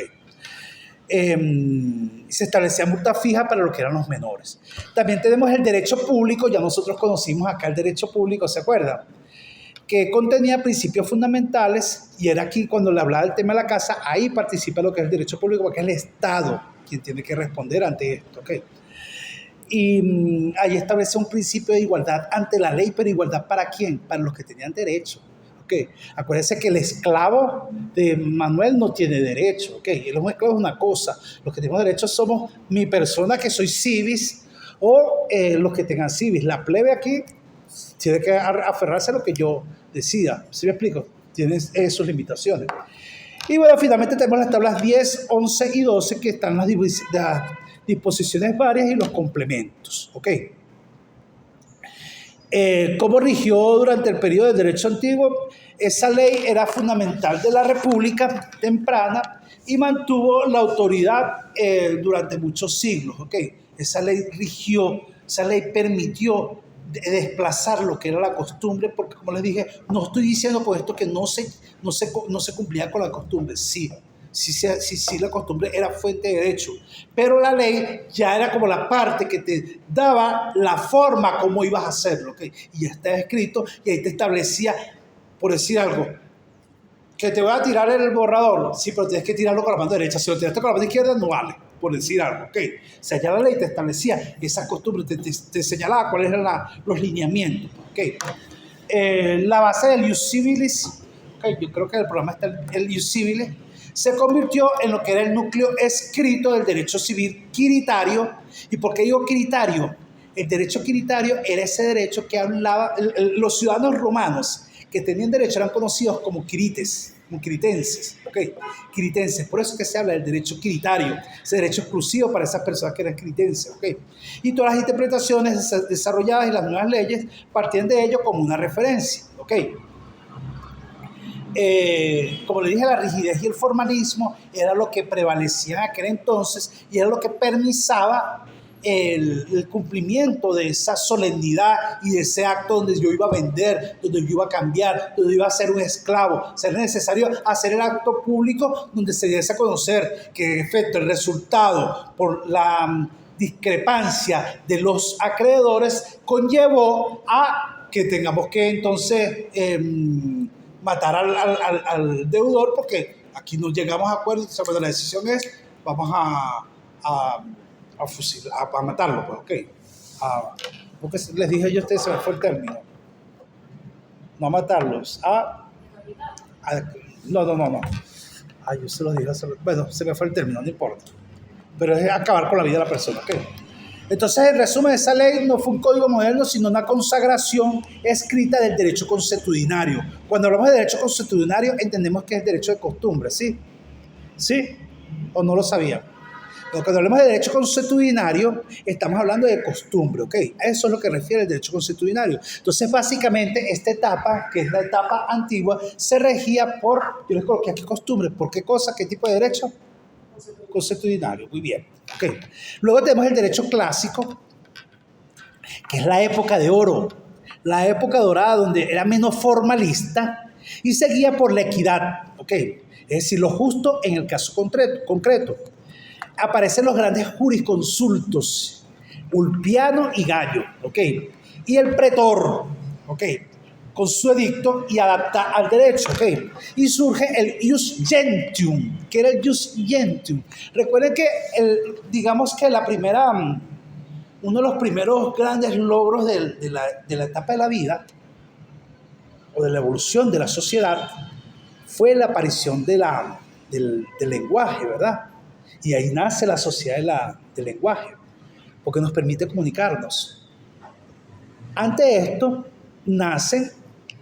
Se establecía multa fija para lo que eran los menores. También tenemos el derecho público. Ya nosotros conocimos acá el derecho público, ¿se acuerdan? Que contenía principios fundamentales, y era aquí cuando le hablaba del tema de la casa, ahí participa lo que es el derecho público, porque es el Estado quien tiene que responder ante esto, ¿ok? Y ahí establece un principio de igualdad ante la ley, pero igualdad ¿para quién? Para los que tenían derecho, ¿ok? Acuérdense que el esclavo de Manuel no tiene derecho, ¿ok? Él es un esclavo, es una cosa. Los que tenemos derecho somos mi persona, que soy civis, o los que tengan civis. La plebe aquí tiene que aferrarse a lo que yo decida. ¿Sí me explico? Tiene sus limitaciones. Y bueno, finalmente tenemos las tablas 10, 11 y 12, que están las disposiciones varias y los complementos. ¿Ok? ¿Cómo rigió durante el periodo del derecho antiguo? Esa ley era fundamental de la República temprana y mantuvo la autoridad durante muchos siglos. ¿Ok? Esa ley rigió, esa ley permitió desplazar lo que era la costumbre, porque como les dije, no estoy diciendo con esto que no se cumplía con la costumbre. Sí, la costumbre era fuente de derecho, pero la ley ya era como la parte que te daba la forma como ibas a hacerlo, ¿okay? Y ya está escrito y ahí te establecía, por decir algo, que te voy a tirar el borrador, sí, pero tienes que tirarlo con la mano derecha. Si lo tiraste con la mano izquierda no vale, por decir algo, ¿ok? O sea, ya la ley te establecía esa costumbre, te señalaba cuáles eran los lineamientos, ¿ok? La base del ius civilis, ¿ok? Yo creo que en el programa está el ius civilis, se convirtió en lo que era el núcleo escrito del derecho civil quiritario. ¿Y por qué digo quiritario? El derecho quiritario era ese derecho que hablaba, los ciudadanos romanos que tenían derecho eran conocidos como quirites, como quiritenses, ¿ok? Quiritenses, por eso es que se habla del derecho quiritario, ese derecho exclusivo para esas personas que eran quiritenses, ¿ok? Y todas las interpretaciones desarrolladas en las nuevas leyes partían de ello como una referencia, ¿ok? como le dije, la rigidez y el formalismo era lo que prevalecía en aquel entonces y era lo que permisaba el cumplimiento de esa solemnidad y de ese acto donde yo iba a vender, donde yo iba a cambiar, donde iba a ser un esclavo. Sería necesario hacer el acto público donde se diese a conocer que en efecto el resultado por la discrepancia de los acreedores conllevó a que tengamos que entonces matar al deudor, porque aquí no llegamos a acuerdo. O sea, bueno, la decisión es vamos a matarlo, pues, ok. Porque les dije yo a ustedes, se me fue el término. No a matarlos, no. Ay, yo se los dije, bueno, se me fue el término, no importa. Pero es acabar con la vida de la persona, ok. Entonces, en resumen, esa ley no fue un código moderno, sino una consagración escrita del derecho consuetudinario. Cuando hablamos de derecho consuetudinario, entendemos que es derecho de costumbre, ¿sí? ¿Sí? ¿O no lo sabían? Pero cuando hablamos de derecho consuetudinario, estamos hablando de costumbre, ¿ok? Eso es lo que refiere el derecho consuetudinario. Entonces, básicamente, esta etapa, que es la etapa antigua, se regía por, yo les coloqué aquí costumbre. ¿Por qué cosa? ¿Qué tipo de derecho? Consuetudinario, muy bien. Okay. Luego tenemos el derecho clásico, que es la época de oro, la época dorada donde era menos formalista y se guía por la equidad, okay. Es decir, lo justo en el caso concreto. Aparecen los grandes jurisconsultos, Ulpiano y Gallo, okay. Y el pretor, okay, con su edicto y adapta al derecho, okay. Y surge el ius gentium. ¿Qué era el ius gentium? Recuerden que digamos que uno de los primeros grandes logros de la etapa de la vida o de la evolución de la sociedad fue la aparición del lenguaje, ¿verdad? Y ahí nace la sociedad del lenguaje, porque nos permite comunicarnos. Ante esto nace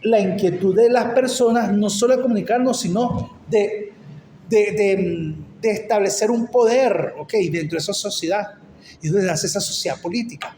la inquietud de las personas, no solo de comunicarnos, sino de establecer un poder, okay, dentro de esa sociedad. Y donde nace esa sociedad política.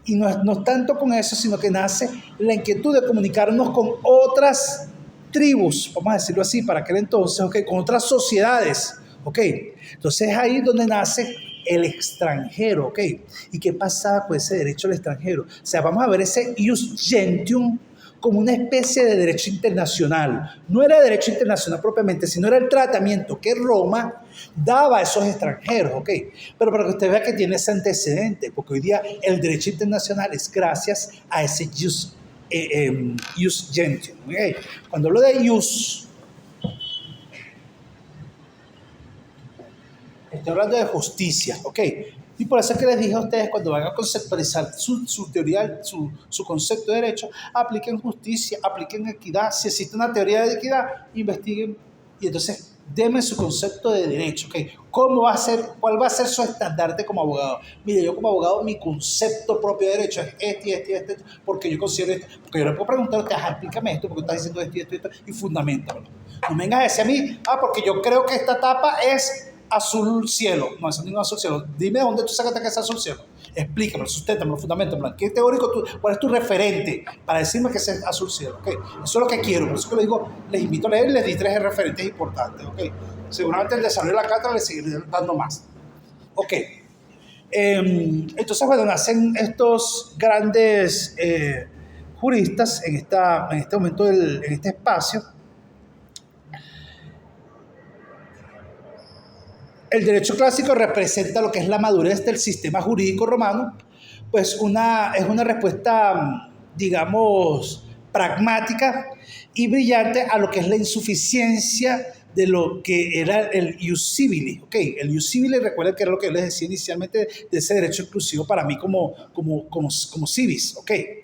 Y no es tanto con eso, sino que nace la inquietud de comunicarnos con otras tribus, vamos a decirlo así, para aquel entonces, okay, con otras sociedades. Okay. Entonces es ahí donde nace el extranjero. Okay. ¿Y qué pasaba con ese derecho al extranjero? O sea, vamos a ver ese ius gentium como una especie de derecho internacional. No era derecho internacional propiamente, sino era el tratamiento que Roma daba a esos extranjeros, ¿ok? Pero para que usted vea que tiene ese antecedente, porque hoy día el derecho internacional es gracias a ese ius gentium, ¿okay? Cuando hablo de ius, estoy hablando de justicia, ¿ok? Y por eso es que les dije a ustedes, cuando van a conceptualizar su teoría, su concepto de derecho, apliquen justicia, apliquen equidad. Si existe una teoría de equidad, investiguen y entonces denme su concepto de derecho, ¿ok? ¿Cuál va a ser su estandarte como abogado? Mire, yo como abogado, mi concepto propio de derecho es este, porque yo considero esto. Porque yo le puedo preguntar a usted, explícame esto, porque estás diciendo esto, y fundamentamelo. No me vengas a decir a mí, porque yo creo que esta etapa es azul cielo. No, eso no es azul cielo. Dime de dónde tú sacaste que es azul cielo. Explícame, susténtame, fundamentamelo. ¿Qué teórico cuál es tu referente para decirme que es azul cielo? Okay. Eso es lo que quiero. Por eso que les digo, les invito a leer y les di 3 referentes importantes. Okay. Seguramente el desarrollo de la cátedra les seguiré dando más. Ok. Entonces, bueno, nacen estos grandes juristas en este momento, en este espacio. El derecho clásico representa lo que es la madurez del sistema jurídico romano, pues es una respuesta, digamos, pragmática y brillante a lo que es la insuficiencia de lo que era el ius civili. Okay, el ius civili, recuerden que era lo que yo les decía inicialmente de ese derecho exclusivo para mí como civis, okay,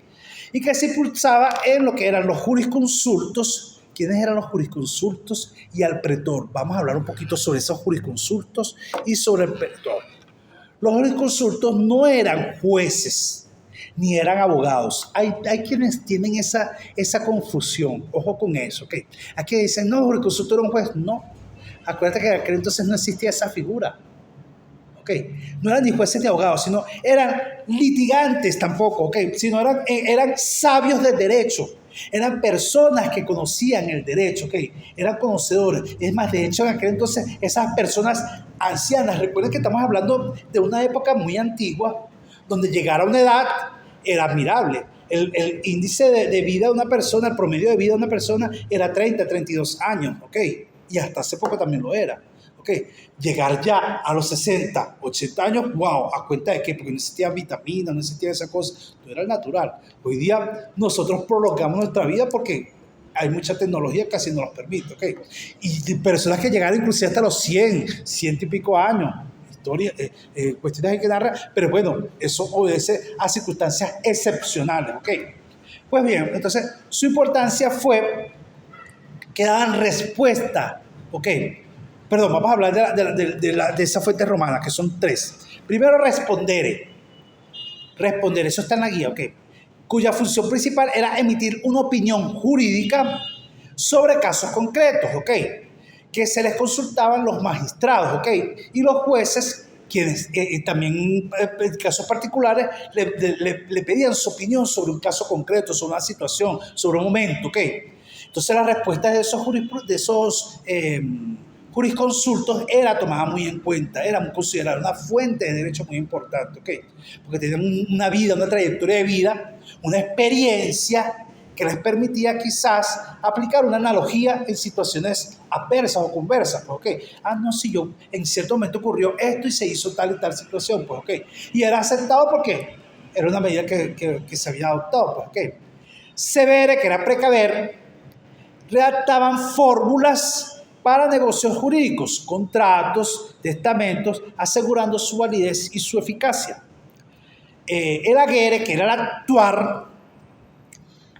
y que se impulsaba en lo que eran los jurisconsultos. ¿Quiénes eran los jurisconsultos? Y al pretor. Vamos a hablar un poquito sobre esos jurisconsultos y sobre el pretor. Los jurisconsultos no eran jueces, ni eran abogados. Hay quienes tienen esa confusión. Ojo con eso, ¿ok? Aquí dicen, no, jurisconsulto era un juez. No. Acuérdate que en aquel entonces no existía esa figura. ¿Ok? No eran ni jueces ni abogados, sino eran litigantes tampoco, ¿ok? Sino eran sabios del derecho. Eran personas que conocían el derecho, ¿ok? Eran conocedores. Es más, de hecho, en aquel entonces, esas personas ancianas, recuerden que estamos hablando de una época muy antigua, donde llegar a una edad era admirable. El índice de vida de una persona, el promedio de vida de una persona era 30, 32 años, ¿ok? Y hasta hace poco también lo era. Okay. Llegar ya a los 60, 80 años, wow, ¿a cuenta de qué? Porque no existía vitamina, no existía esa cosa, no era el natural. Hoy día nosotros prolongamos nuestra vida porque hay mucha tecnología que así nos lo permite, ¿ok? Y personas que llegaron inclusive hasta los 100 y pico años, historia, cuestiones hay que narrar, pero bueno, eso obedece a circunstancias excepcionales, ¿ok? Pues bien, entonces su importancia fue que daban respuesta, ¿ok? Perdón, vamos a hablar de esa fuente romana, que son 3. Primero, respondere. Responder, eso está en la guía, ¿ok? Cuya función principal era emitir una opinión jurídica sobre casos concretos, ¿ok? Que se les consultaban los magistrados, ¿ok? Y los jueces, quienes también en casos particulares le pedían su opinión sobre un caso concreto, sobre una situación, sobre un momento, ¿ok? Entonces la respuesta de esos jurisconsultos era tomada muy en cuenta, era considerada una fuente de derecho muy importante, ¿ok? Porque tenían una vida, una trayectoria de vida, una experiencia que les permitía quizás aplicar una analogía en situaciones adversas o conversas, pues, ¿ok? No, si yo en cierto momento ocurrió esto y se hizo tal y tal situación, pues, ¿ok? Y era aceptado porque era una medida que se había adoptado, pues, ¿ok? Severe, que era precaver, redactaban fórmulas para negocios jurídicos, contratos, testamentos, asegurando su validez y su eficacia. El agere, que era el actuar,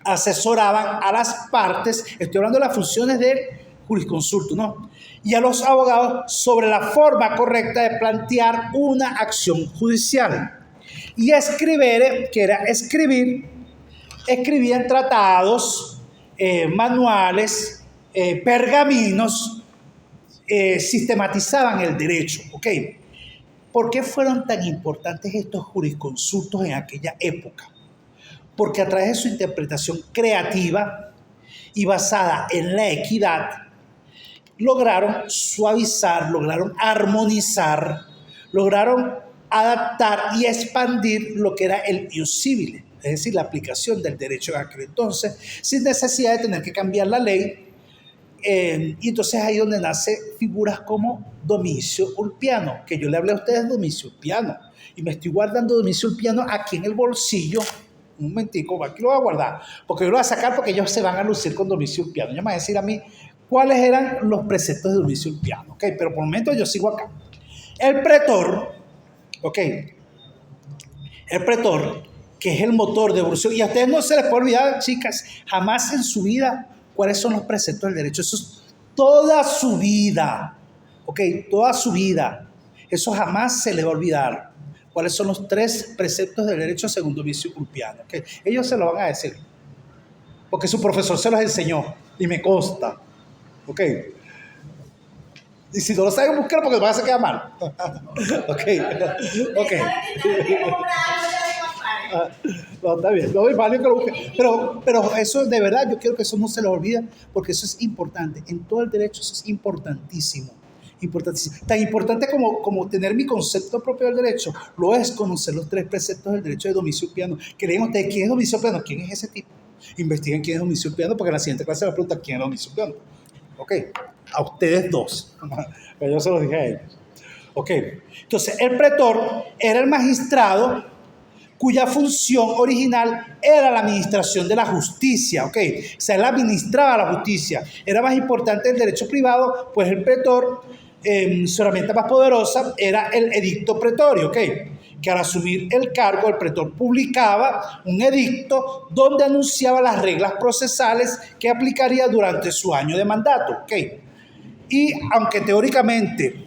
asesoraban a las partes, estoy hablando de las funciones del jurisconsulto, ¿no? Y a los abogados sobre la forma correcta de plantear una acción judicial. Y escribere, que era escribir, escribían tratados, manuales, pergaminos, sistematizaban el derecho, ¿ok? ¿Por qué fueron tan importantes estos jurisconsultos en aquella época? Porque a través de su interpretación creativa y basada en la equidad, lograron suavizar, lograron armonizar, lograron adaptar y expandir lo que era el ius civile, es decir, la aplicación del derecho de aquel entonces, sin necesidad de tener que cambiar la ley. Y entonces ahí donde nace figuras como Domicio Ulpiano, que yo le hablé a ustedes de Domicio Ulpiano, y me estoy guardando Domicio Ulpiano aquí en el bolsillo. Un momentico, aquí lo voy a guardar, porque yo lo voy a sacar porque ellos se van a lucir con Domicio Ulpiano. Ellos me van a decir a mí cuáles eran los preceptos de Domicio Ulpiano, ¿ok? Pero por el momento yo sigo acá. El pretor, ¿ok? El pretor, que es el motor de evolución, y a ustedes no se les puede olvidar, chicas, jamás en su vida cuáles son los preceptos del derecho. Eso es toda su vida, ¿ok? Toda su vida. Eso jamás se les va a olvidar. ¿Cuáles son los 3 preceptos del derecho según Domicio Ulpiano? ¿Okay? Ellos se lo van a decir, porque su profesor se los enseñó y me consta. ¿Ok? Y si no lo saben, buscar porque van a quedar mal. ¿Ok? ¿Ok? No, está bien, no, vale que lo busque. Pero eso de verdad, yo quiero que eso no se les olvide, porque eso es importante. En todo el derecho eso es importantísimo. Importantísimo. Tan importante como tener mi concepto propio del derecho, lo es conocer los 3 preceptos del derecho de Domicio Ulpiano. Que lean ustedes quién es Domicio Ulpiano, quién es ese tipo. Investiguen quién es Domicio Ulpiano, porque en la siguiente clase me preguntan quién es Domicio Ulpiano. ¿Ok? A ustedes 2. Pero yo se los dije a ellos. ¿Ok? Entonces, el pretor era el magistrado cuya función original era la administración de la justicia, ¿ok? O sea, él administraba la justicia. Era más importante el derecho privado, pues el pretor, su herramienta más poderosa era el edicto pretorio, ¿ok? Que al asumir el cargo, el pretor publicaba un edicto donde anunciaba las reglas procesales que aplicaría durante su año de mandato, ¿ok? Y aunque teóricamente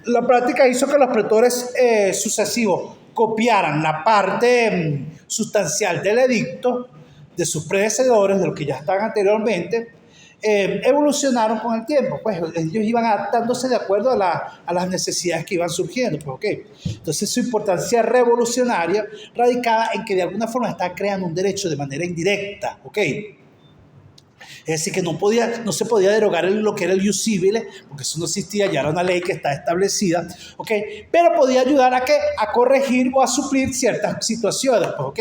la práctica hizo que los pretores sucesivos copiaran la parte sustancial del edicto de sus predecesores, de los que ya estaban anteriormente, evolucionaron con el tiempo. Pues ellos iban adaptándose de acuerdo a las necesidades que iban surgiendo. Pues, okay. Entonces su importancia revolucionaria radicaba en que de alguna forma estaba creando un derecho de manera indirecta. Okay. Es decir, que no se podía derogar lo que era el ius civile, porque eso no existía, ya era una ley que está establecida, ¿ok? Pero podía ayudar a corregir o a suplir ciertas situaciones, pues, ¿ok?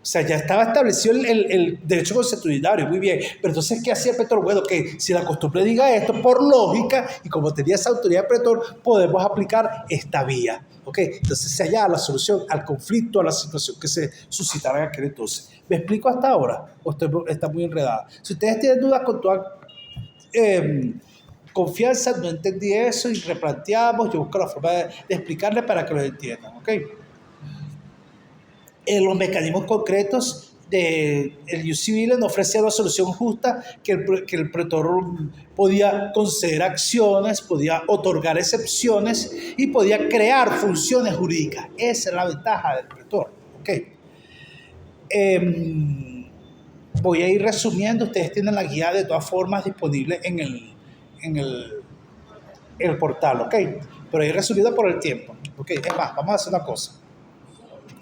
O sea, ya estaba establecido el derecho consuetudinario, muy bien. Pero entonces, ¿qué hacía el pretor? Bueno, que si la costumbre diga esto, por lógica, y como tenía esa autoridad de pretor, podemos aplicar esta vía. ¿Ok? Entonces se hallaba la solución al conflicto, a la situación que se suscitara en aquel entonces. ¿Me explico hasta ahora? ¿O está muy enredada? Si ustedes tienen dudas, con toda confianza, no entendí eso y replanteamos, yo busco la forma de explicarles para que lo entiendan. ¿Ok? Los mecanismos concretos del ius civile no ofrecía una solución justa que el pretor podía conceder acciones, podía otorgar excepciones y podía crear funciones jurídicas. Esa es la ventaja del pretor. ¿Okay? Voy a ir resumiendo. Ustedes tienen la guía de todas formas disponible en el portal, ¿ok? Pero ir resumido por el tiempo. ¿Ok? Es más, vamos a hacer una cosa.